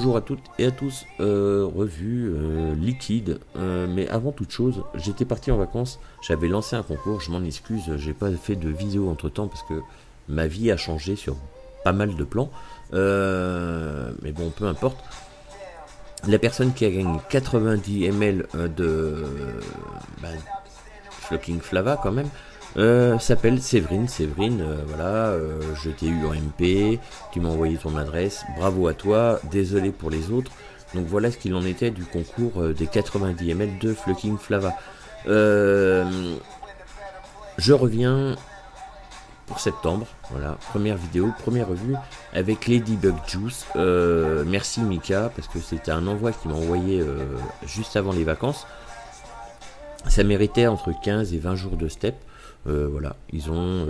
Bonjour à toutes et à tous, revue liquide, mais avant toute chose, j'étais parti en vacances, j'avais lancé un concours, je m'en excuse, j'ai pas fait de vidéo entre temps parce que ma vie a changé sur pas mal de plans, mais bon, peu importe. La personne qui a gagné 90 ml de Flocking Flava quand même, s'appelle Séverine. Séverine, voilà, je t'ai eu en MP, tu m'as envoyé ton adresse, bravo à toi, désolé pour les autres. Donc voilà ce qu'il en était du concours des 90 ml de Flocking Flava. Je reviens pour septembre, voilà, première vidéo, première revue avec Ladybug Juice. Merci Mika, parce que c'était un envoi qui m'a envoyé juste avant les vacances. Ça méritait entre 15 et 20 jours de step. Voilà, ils ont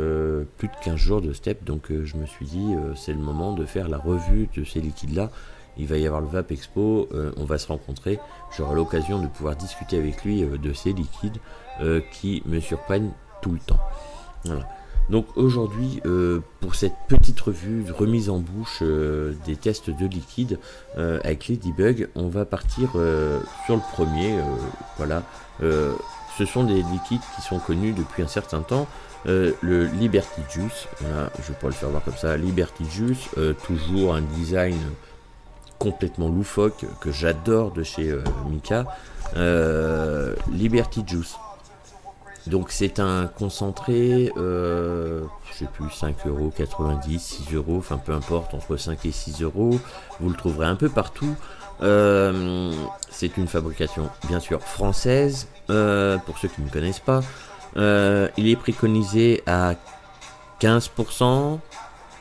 plus de 15 jours de step, donc je me suis dit c'est le moment de faire la revue de ces liquides là. Il va y avoir le VAP Expo, on va se rencontrer, j'aurai l'occasion de pouvoir discuter avec lui de ces liquides qui me surprennent tout le temps. Voilà. Donc aujourd'hui, pour cette petite revue de remise en bouche des tests de liquide avec Ladybug, on va partir sur le premier. Voilà. Ce sont des liquides qui sont connus depuis un certain temps. Le Liberty Juice, voilà, je vais pas le faire voir comme ça. Liberty Juice, toujours un design complètement loufoque que j'adore de chez Mika. Liberty Juice. Donc c'est un concentré, je sais plus, 5,90€, 6€, enfin peu importe, entre 5 et 6€. Vous le trouverez un peu partout. C'est une fabrication bien sûr française, pour ceux qui ne connaissent pas. Il est préconisé à 15%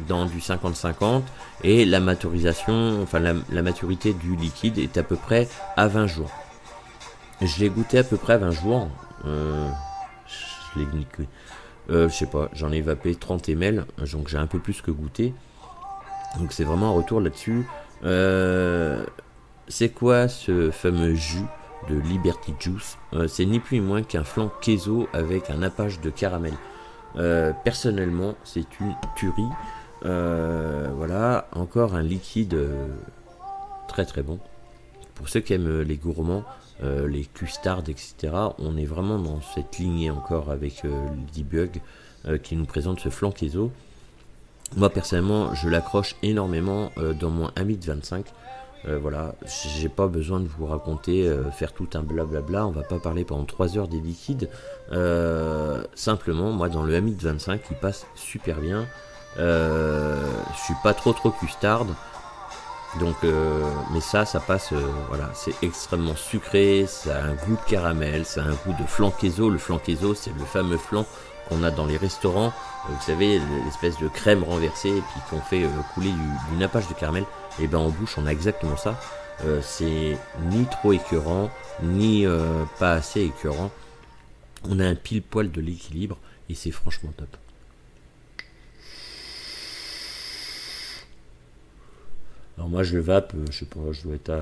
dans du 50-50 et la maturisation, enfin la maturité du liquide est à peu près à 20 jours. Je l'ai goûté à peu près à 20 jours. Je sais pas, j'en ai vapé 30 ml, donc j'ai un peu plus que goûté. Donc c'est vraiment un retour là-dessus. C'est quoi ce fameux jus de Liberty Juice? C'est ni plus ni moins qu'un flan queso avec un nappage de caramel. Personnellement, c'est une tuerie. Voilà, encore un liquide très très bon. Pour ceux qui aiment les gourmands, les custards, etc., on est vraiment dans cette lignée encore avec Ladybug qui nous présente ce flan queso. Moi personnellement, je l'accroche énormément dans mon 1,25 m. Voilà, j'ai pas besoin de vous raconter, faire tout un blablabla, on va pas parler pendant 3 heures des liquides. Simplement, moi dans le 1,25 m, il passe super bien. Je suis pas trop custard. Donc, mais ça passe, voilà, c'est extrêmement sucré, ça a un goût de caramel, ça a un goût de flan queso. Le flan queso, c'est le fameux flan qu'on a dans les restaurants, vous savez, l'espèce de crème renversée et puis qu'on fait couler du nappage de caramel. Et ben en bouche, on a exactement ça. C'est ni trop écœurant, ni pas assez écœurant. On a un pile poil de l'équilibre et c'est franchement top. Alors moi je le vape, je sais pas, je dois être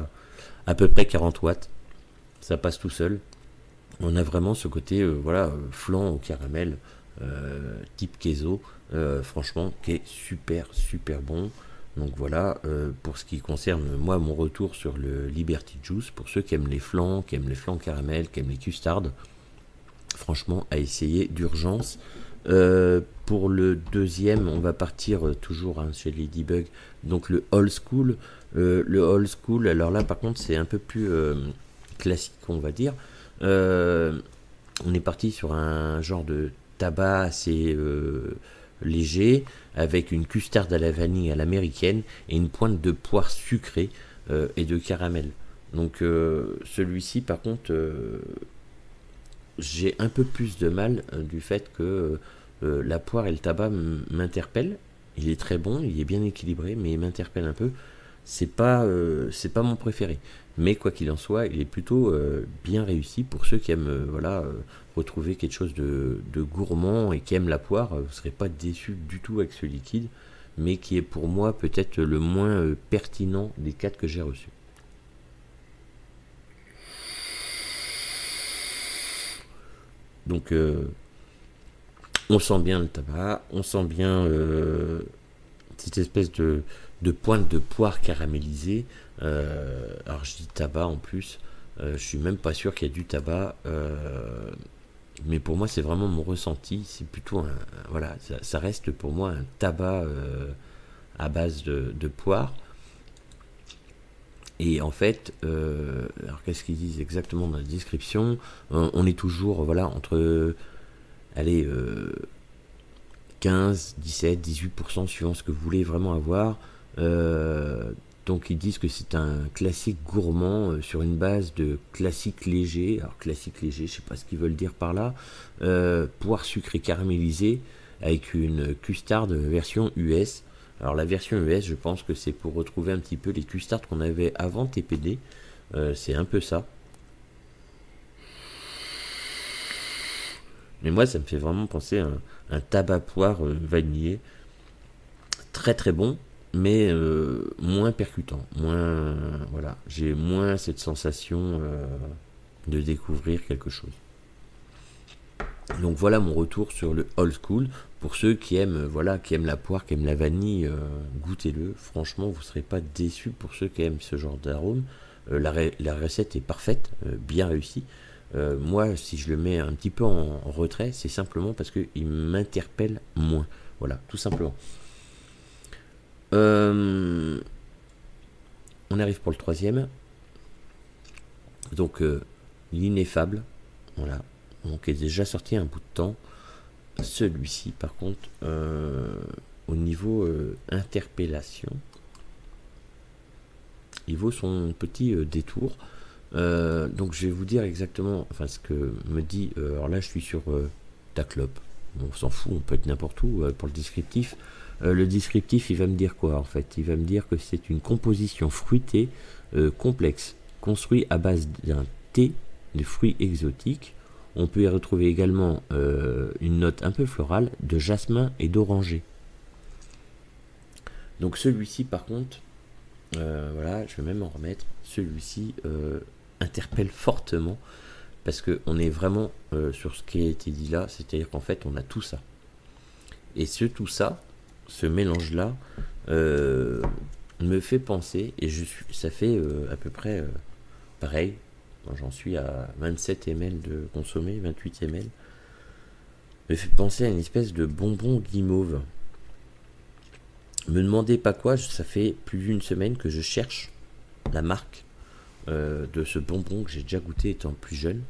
à peu près 40 watts. Ça passe tout seul. On a vraiment ce côté voilà, flan au caramel type queso, franchement qui est super bon. Donc voilà, pour ce qui concerne moi mon retour sur le Liberty Juice, pour ceux qui aiment les flans, caramel, qui aiment les custards, franchement à essayer d'urgence. Pour le deuxième, on va partir toujours chez Ladybug, donc le old school. Le old school, alors là par contre c'est un peu plus classique, on va dire. On est parti sur un genre de tabac assez léger, avec une custarde à la vanille à l'américaine et une pointe de poire sucrée et de caramel. Donc celui-ci par contre, j'ai un peu plus de mal du fait que la poire et le tabac m'interpellent. Il est très bon, il est bien équilibré, mais il m'interpelle un peu. C'est pas mon préféré. Mais quoi qu'il en soit, il est plutôt bien réussi pour ceux qui aiment voilà, retrouver quelque chose de gourmand et qui aiment la poire. Vous ne serez pas déçus du tout avec ce liquide, mais qui est pour moi peut-être le moins pertinent des 4 que j'ai reçus. Donc on sent bien le tabac, on sent bien cette espèce de pointe de poire caramélisée. Alors je dis tabac en plus. Je suis même pas sûr qu'il y a du tabac. Mais pour moi, c'est vraiment mon ressenti. C'est plutôt voilà, ça reste pour moi un tabac à base de poire. Et en fait, alors qu'est-ce qu'ils disent exactement dans la description? On est toujours, voilà, entre, allez, 15, 17, 18% suivant ce que vous voulez vraiment avoir. Donc ils disent que c'est un classique gourmand sur une base de classique léger. Alors classique léger, je sais pas ce qu'ils veulent dire par là. Poire sucrée caramélisée avec une custarde version US. Alors la version US, je pense que c'est pour retrouver un petit peu les custards qu'on avait avant TPD. C'est un peu ça. Mais moi, ça me fait vraiment penser à un tabac poire vanillé. Très très bon, mais moins percutant. Moins, voilà, j'ai moins cette sensation de découvrir quelque chose. Donc voilà mon retour sur le old school. Pour ceux qui aiment, voilà, qui aiment la poire, qui aiment la vanille, goûtez-le. Franchement, vous ne serez pas déçus. Pour ceux qui aiment ce genre d'arôme, la recette est parfaite, bien réussie. Moi, si je le mets un petit peu en retrait, c'est simplement parce qu'il m'interpelle moins. Voilà, tout simplement. On arrive pour le troisième. Donc, l'ineffable. Voilà. Donc, est déjà sorti un bout de temps. Celui-ci, par contre, au niveau interpellation, il vaut son petit détour. Donc je vais vous dire exactement ce que me dit. Alors là, je suis sur Taclop. Bon, on s'en fout, on peut être n'importe où pour le descriptif. Le descriptif, il va me dire quoi en fait? Il va me dire que c'est une composition fruitée complexe, construite à base d'un thé de fruits exotiques. On peut y retrouver également une note un peu florale de jasmin et d'oranger. Donc celui-ci, par contre, voilà, je vais même en remettre. Celui-ci interpelle fortement parce qu'on est vraiment sur ce qui a été dit là, c'est-à-dire qu'en fait, on a tout ça. Et tout ça, ce mélange-là, me fait penser, et ça fait à peu près pareil. J'en suis à 27 ml de consommé, 28 ml. Me fait penser à une espèce de bonbon guimauve. Me demandez pas quoi, ça fait plus d'une semaine que je cherche la marque de ce bonbon que j'ai déjà goûté étant plus jeune,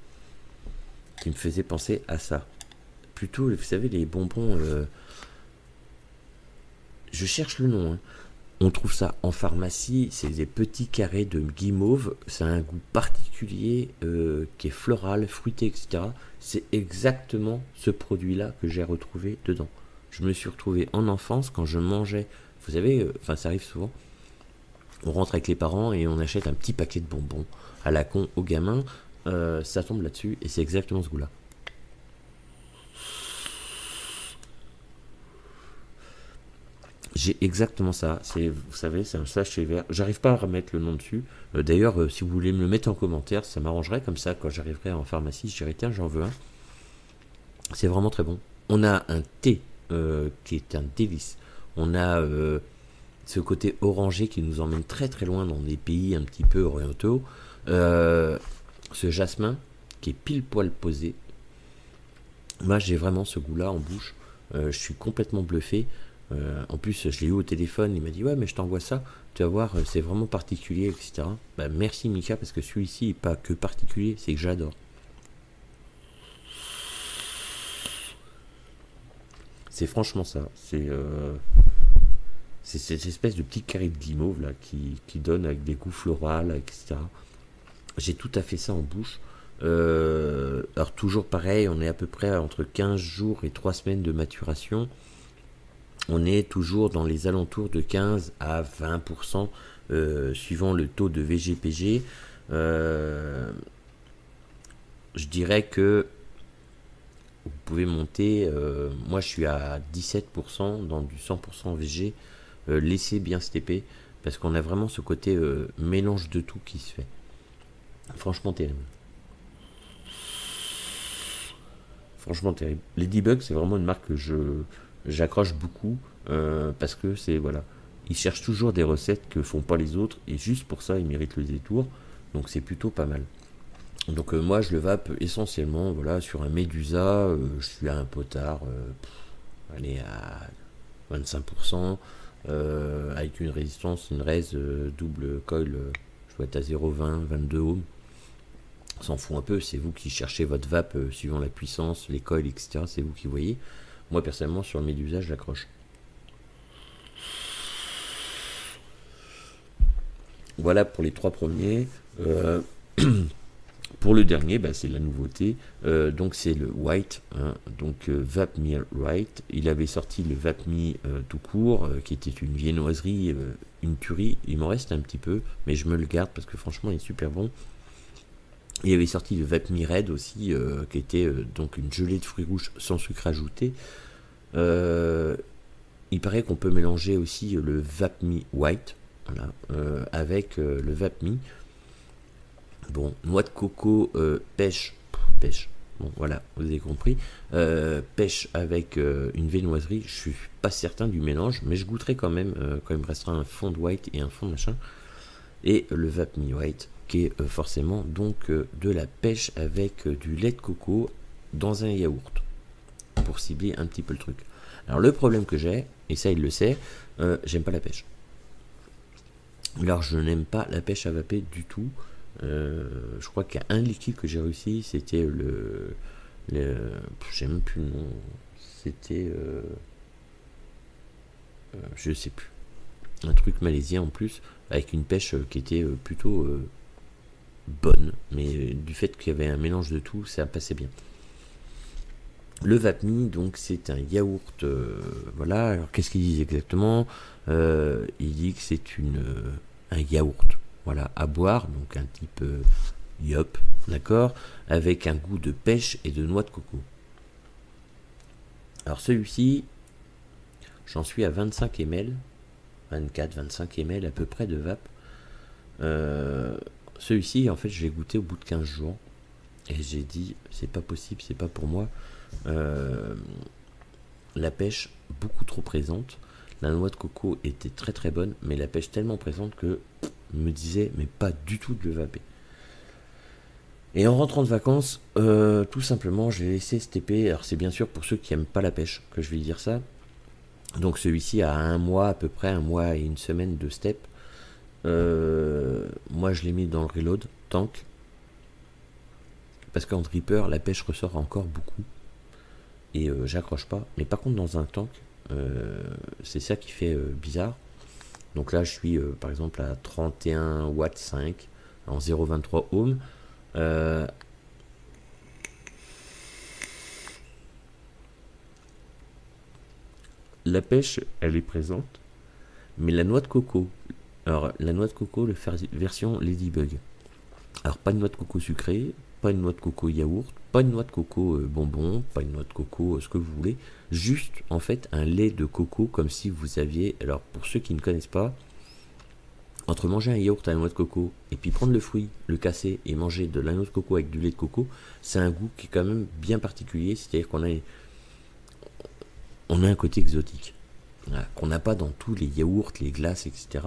qui me faisait penser à ça. Plutôt, vous savez, les bonbons... je cherche le nom, hein. On trouve ça en pharmacie, c'est des petits carrés de guimauve, ça a un goût particulier qui est floral, fruité, etc. C'est exactement ce produit-là que j'ai retrouvé dedans. Je me suis retrouvé en enfance quand je mangeais, vous savez, ça arrive souvent, on rentre avec les parents et on achète un petit paquet de bonbons à la con aux gamins, ça tombe là-dessus et c'est exactement ce goût-là. J'ai exactement ça. Vous savez, c'est un sachet vert. J'arrive pas à remettre le nom dessus. D'ailleurs, si vous voulez me le mettre en commentaire, ça m'arrangerait comme ça. Quand j'arriverai en pharmacie, je dirais tiens, j'en veux un. C'est vraiment très bon. On a un thé qui est un délice. On a ce côté orangé qui nous emmène très très loin dans des pays un petit peu orientaux. Ce jasmin qui est pile poil posé. Moi, j'ai vraiment ce goût-là en bouche. Je suis complètement bluffé. En plus, je l'ai eu au téléphone, il m'a dit ouais, mais je t'envoie ça, tu vas voir, c'est vraiment particulier, etc. Bah, merci Mika, parce que celui-ci n'est pas que particulier, c'est que j'adore. C'est franchement ça. C'est cette espèce de petit carré de guimauve là qui donne avec des goûts floraux, etc. J'ai tout à fait ça en bouche. Alors toujours pareil, on est à peu près entre 15 jours et 3 semaines de maturation. On est toujours dans les alentours de 15 à 20% suivant le taux de VGPG. Je dirais que vous pouvez monter, moi je suis à 17% dans du 100% VG. Laissez bien stepper parce qu'on a vraiment ce côté mélange de tout qui se fait. Franchement terrible. Franchement terrible. Ladybug, c'est vraiment une marque que j'accroche beaucoup parce que c'est voilà, ils cherchent toujours des recettes que font pas les autres et juste pour ça ils méritent le détour. Donc c'est plutôt pas mal. Donc moi je le vape essentiellement voilà sur un médusa, je suis à un potard, allez à 25%, avec une résistance, une raise double coil, je dois être à 0,20, 22 ohms. On s'en fout un peu, c'est vous qui cherchez votre vape suivant la puissance, les coils, etc. C'est vous qui voyez. Moi personnellement sur le médusa je l'accroche. Voilà pour les trois premiers. Pour le dernier, bah, c'est la nouveauté. Donc c'est le White, hein, donc VapeMe White. Il avait sorti le VapeMe tout court, qui était une viennoiserie, une tuerie. Il m'en reste un petit peu, mais je me le garde parce que franchement il est super bon. Il avait sorti le VapeMe Red aussi, qui était donc une gelée de fruits rouges sans sucre ajouté. Il paraît qu'on peut mélanger aussi le VapeMe White, voilà, avec le VapeMe. Bon, noix de coco, pêche, bon voilà, vous avez compris, pêche avec une viennoiserie, je suis pas certain du mélange, mais je goûterai quand même il me restera un fond de white et un fond machin, et le VapeMe White, qui est forcément donc de la pêche avec du lait de coco dans un yaourt, pour cibler un petit peu le truc. Alors le problème que j'ai, et ça il le sait, j'aime pas la pêche. Alors je n'aime pas la pêche à vaper du tout. Je crois qu'il y a un liquide que j'ai réussi, c'était j'ai même plus le nom, c'était je sais plus, un truc malaisien en plus, avec une pêche qui était plutôt bonne, mais du fait qu'il y avait un mélange de tout, ça passait bien. Le VapeMe, donc c'est un yaourt, voilà, alors qu'est-ce qu'il dit exactement, il dit que c'est un yaourt, voilà, à boire, donc un type yop, d'accord, avec un goût de pêche et de noix de coco. Alors celui-ci, j'en suis à 25 ml, 24-25 ml à peu près de vape. Celui-ci, en fait, je l'ai goûté au bout de 15 jours, et j'ai dit, c'est pas possible, c'est pas pour moi. La pêche beaucoup trop présente, la noix de coco était très très bonne, mais la pêche tellement présente que me disait mais pas du tout de le vaper. Et en rentrant de vacances, tout simplement j'ai laissé cette épée. Alors c'est bien sûr pour ceux qui aiment pas la pêche que je vais dire ça. Donc celui-ci a un mois à peu près, un mois et une semaine de step. Moi je l'ai mis dans le reload tank, parce qu'en dripper la pêche ressort encore beaucoup et j'accroche pas. Mais par contre dans un tank, c'est ça qui fait bizarre. Donc là je suis par exemple à 31 watts 5 en 0,23 ohms. La pêche elle est présente, mais la noix de coco, alors la noix de coco version Ladybug, alors pas une noix de coco sucrée, pas une noix de coco yaourt, pas une noix de coco bonbon, pas une noix de coco ce que vous voulez, juste en fait un lait de coco, comme si vous aviez, alors pour ceux qui ne connaissent pas, entre manger un yaourt à la noix de coco et puis prendre le fruit, le casser et manger de la noix de coco avec du lait de coco, c'est un goût qui est quand même bien particulier, c'est-à-dire qu'on a un côté exotique, voilà, qu'on n'a pas dans tous les yaourts, les glaces, etc.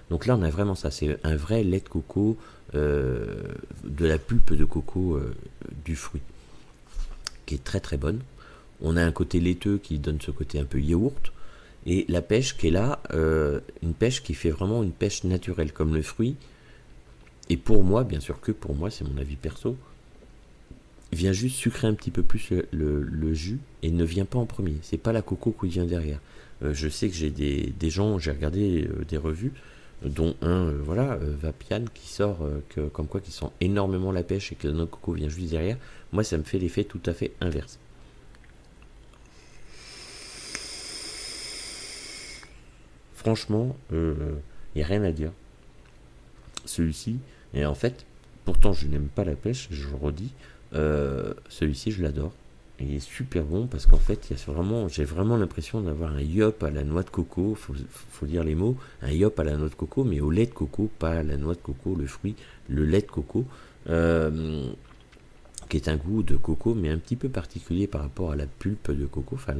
Donc là on a vraiment ça, c'est un vrai lait de coco, de la pulpe de coco du fruit, qui est très très bonne. On a un côté laiteux qui donne ce côté un peu yaourt, et la pêche qui est là, une pêche qui fait vraiment une pêche naturelle comme le fruit. Et pour moi, bien sûr que pour moi, c'est mon avis perso, vient juste sucrer un petit peu plus le jus et ne vient pas en premier. C'est pas la coco qui vient derrière. Je sais que j'ai des gens, j'ai regardé des revues, dont un, Vapian, qui sort comme quoi qui sent énormément la pêche et que la noix de coco vient juste derrière. Moi, ça me fait l'effet tout à fait inverse. Franchement, il n'y a rien à dire. Celui-ci, et en fait, pourtant je n'aime pas la pêche, je le redis, celui-ci je l'adore. Il est super bon parce qu'en fait, j'ai vraiment l'impression d'avoir un yop à la noix de coco, faut dire les mots, un yop à la noix de coco, mais au lait de coco, pas à la noix de coco, le fruit, le lait de coco, qui est un goût de coco, mais un petit peu particulier par rapport à la pulpe de coco, enfin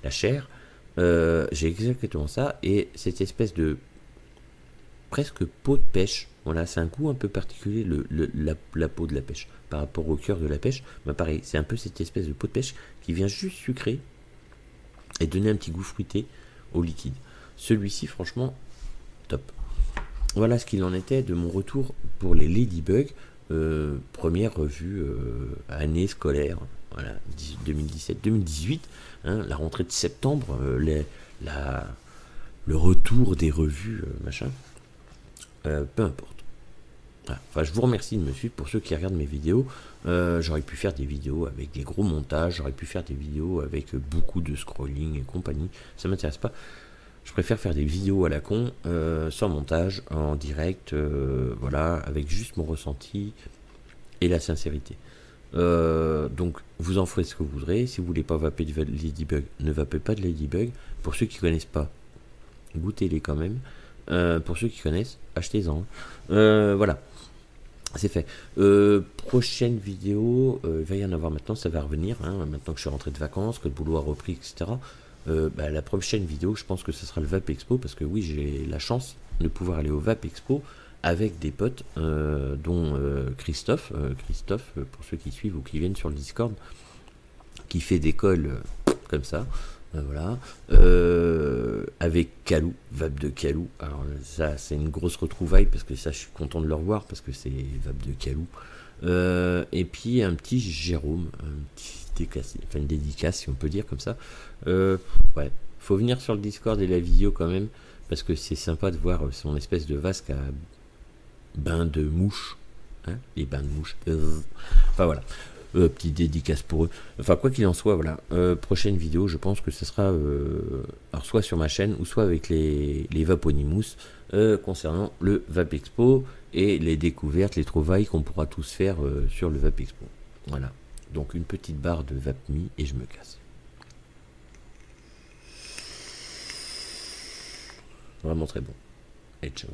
la chair. J'ai exactement ça, et cette espèce de presque peau de pêche, voilà, c'est un goût un peu particulier, la peau de la pêche, par rapport au cœur de la pêche, bah pareil, c'est un peu cette espèce de peau de pêche qui vient juste sucrer et donner un petit goût fruité au liquide. Celui-ci, franchement, top. Voilà ce qu'il en était de mon retour pour les Ladybug, première revue année scolaire, voilà, 2017-2018, hein, la rentrée de septembre, le retour des revues, machin, peu importe. Voilà. Enfin, je vous remercie de me suivre pour ceux qui regardent mes vidéos. J'aurais pu faire des vidéos avec des gros montages, j'aurais pu faire des vidéos avec beaucoup de scrolling et compagnie, ça m'intéresse pas. Je préfère faire des vidéos à la con, sans montage, en direct, voilà, avec juste mon ressenti et la sincérité. Donc, vous en ferez ce que vous voudrez. Si vous voulez pas vaper de Ladybug, ne vapez pas de Ladybug. Pour ceux qui connaissent pas, goûtez-les quand même. Pour ceux qui connaissent, achetez-en. Voilà, c'est fait. Prochaine vidéo, il va y en avoir maintenant, ça va revenir, hein, maintenant que je suis rentré de vacances, que le boulot a repris, etc. Bah, la prochaine vidéo, je pense que ce sera le Vap Expo, parce que oui, j'ai la chance de pouvoir aller au Vap Expo avec des potes, dont Christophe, pour ceux qui suivent ou qui viennent sur le Discord, qui fait des calls comme ça, voilà, avec Calou, Vap de Calou. Alors ça, c'est une grosse retrouvaille, parce que ça, je suis content de le revoir, parce que c'est Vap de Calou. Et puis un petit Jérôme, une dédicace, si on peut dire comme ça. Ouais, faut venir sur le Discord et la vidéo quand même, parce que c'est sympa de voir son espèce de vasque à bain de mouche, hein, les bains de mouche. Enfin voilà, petite dédicace pour eux. Enfin, quoi qu'il en soit, voilà, prochaine vidéo, je pense que ce sera alors soit sur ma chaîne ou soit avec les Vaponimous, concernant le Vap Expo et les découvertes, les trouvailles qu'on pourra tous faire sur le Vap Expo. Voilà, donc une petite barre de Vapmi et je me casse. Vraiment très bon. Et ciao.